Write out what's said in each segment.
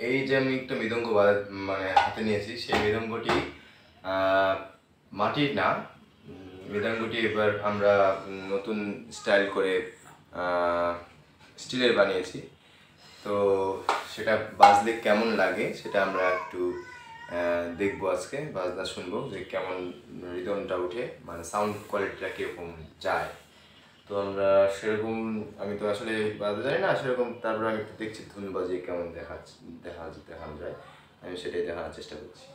এই যে আমি একটা মৃদঙ্গ মানে হাতে নিয়েছি, সেই মৃদঙ্গটি মাটির না। মৃদঙ্গটি এবার আমরা নতুন স্টাইল করে স্টিলের বানিয়েছি। তো সেটা বাজলে কেমন লাগে সেটা আমরা একটু দেখবো, আজকে বাজনা শুনবো যে কেমন রিদমটা উঠে, মানে সাউন্ড কোয়ালিটিটা কীরকম যায়। তো আমরা সেরকম, আমি তো আসলে বাজাতে জানি না সেরকম, তারপর আমি দেখছি ধুন বাজিয়ে কেমন দেখানো যায়, আমি সেটাই দেখানোর চেষ্টা করছি।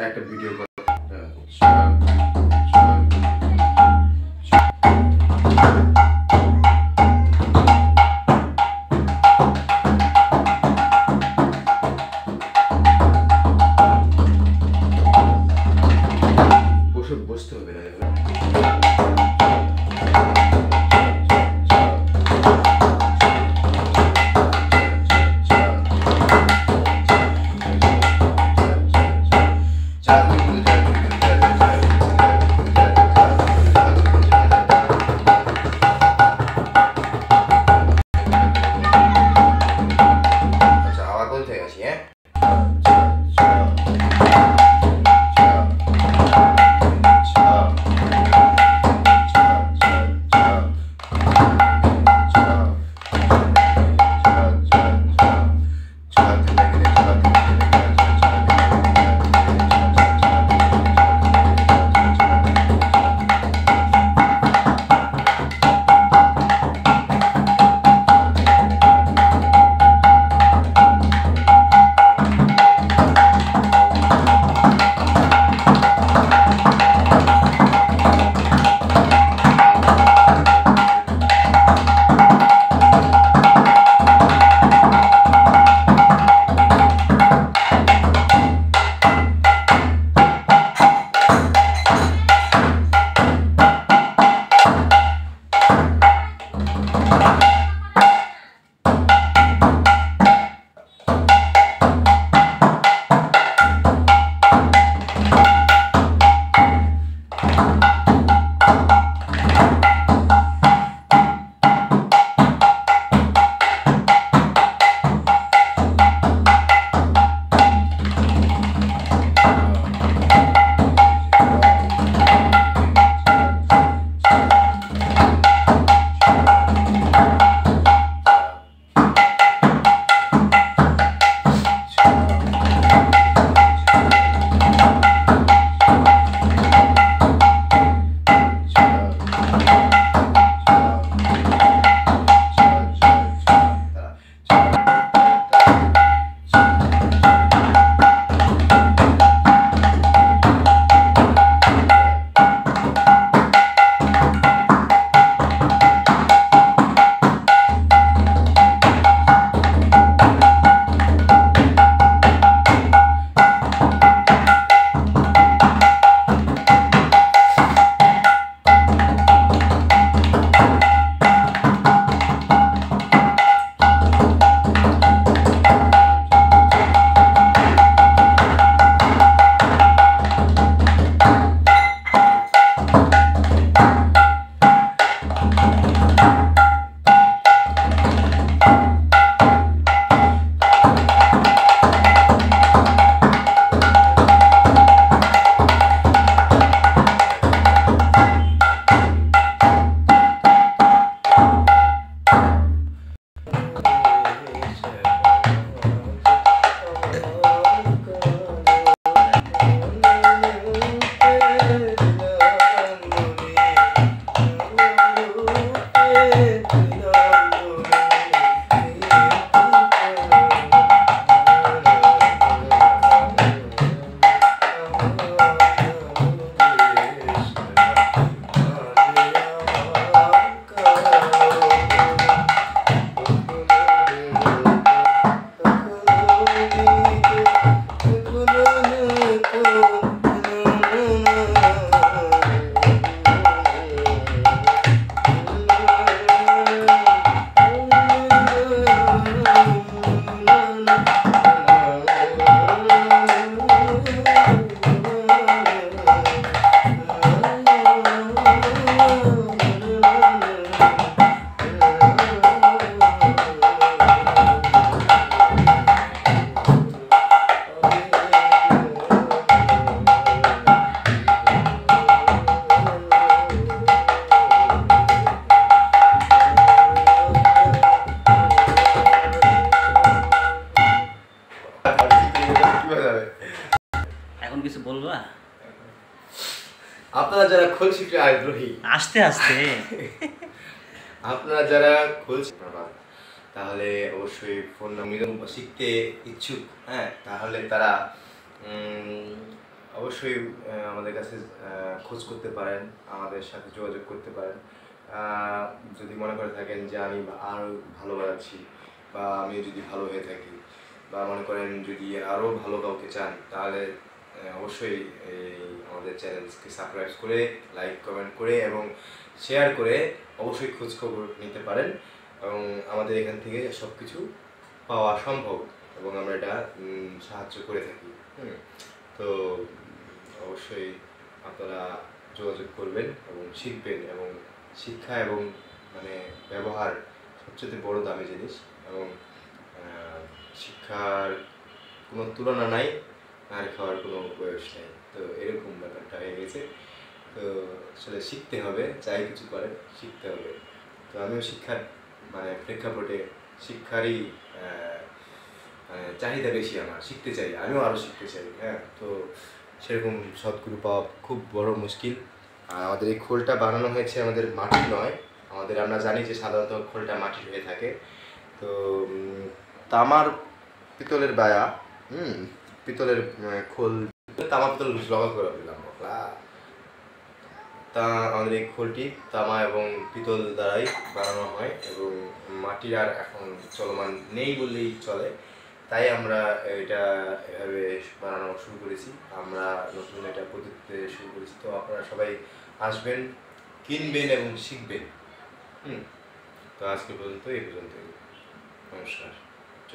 একটা ভিডিও বসতে হবে না। আপনারা যারা খোল শিখতে আগ্রহী, আস্তে আস্তে আপনারা যারা খোল তাহলে অবশ্যই ফোন নাম্বার শিখতে ইচ্ছুক, হ্যাঁ, তাহলে তারা অবশ্যই আমাদের কাছে খোঁজ করতে পারেন, আমাদের সাথে যোগাযোগ করতে পারেন। যদি মনে করে থাকেন যে আমি আরও ভালো বাজাচ্ছি বা আমি যদি ভালো হয়ে থাকি, বা মনে করেন যদি আরও ভালো কাউকে চান, তাহলে অবশ্যই এই আমাদের চ্যানেলকে সাবস্ক্রাইব করে, লাইক কমেন্ট করে এবং শেয়ার করে অবশ্যই খোঁজখবর নিতে পারেন। এবং আমাদের এখান থেকে সব কিছু পাওয়া সম্ভব এবং আমরা এটা সাহায্য করে থাকি। তো অবশ্যই আপনারা যোগাযোগ করবেন এবং শিখবেন। এবং শিক্ষা এবং মানে ব্যবহার সবচেয়ে বড় দামি জিনিস, এবং শিক্ষার কোনো তুলনা নাই, আর খাওয়ার কোনো বয়স নেই। তো এরকম ব্যাপারটা হয়ে গেছে। তো আসলে শিখতে হবে, যাই কিছু করে শিখতে হবে। তো আমিও শিক্ষার মানে প্রেক্ষাপটে শিক্ষারই চাহিদা বেশি, আমার শিখতে চাই, আমিও আরও শিখতে চাই। হ্যাঁ, তো সেরকম সদ্গুরু পাওয়া খুব বড় মুশকিল। আর আমাদের এই খোলটা বানানো হয়েছে আমাদের মাটির নয়, আমরা জানি যে সাধারণত খোলটা মাটির হয়ে থাকে। তো তামার পিতলের বায়া, পিতলের খোল, তামা পিতল জগা করে দিলাম। তা আমাদের এই খোলটি তামা এবং পিতল দ্বারাই বানানো হয় এবং মাটির আর এখন চলমান নেই বললেই চলে। তাই আমরা এটা এভাবে বানানো শুরু করেছি, আমরা নতুন এটা পদ্ধতিতে শুরু করেছি। তো আপনারা সবাই আসবেন, কিনবেন এবং শিখবেন। তো আজকে পর্যন্ত এই পর্যন্তই। নমস্কার।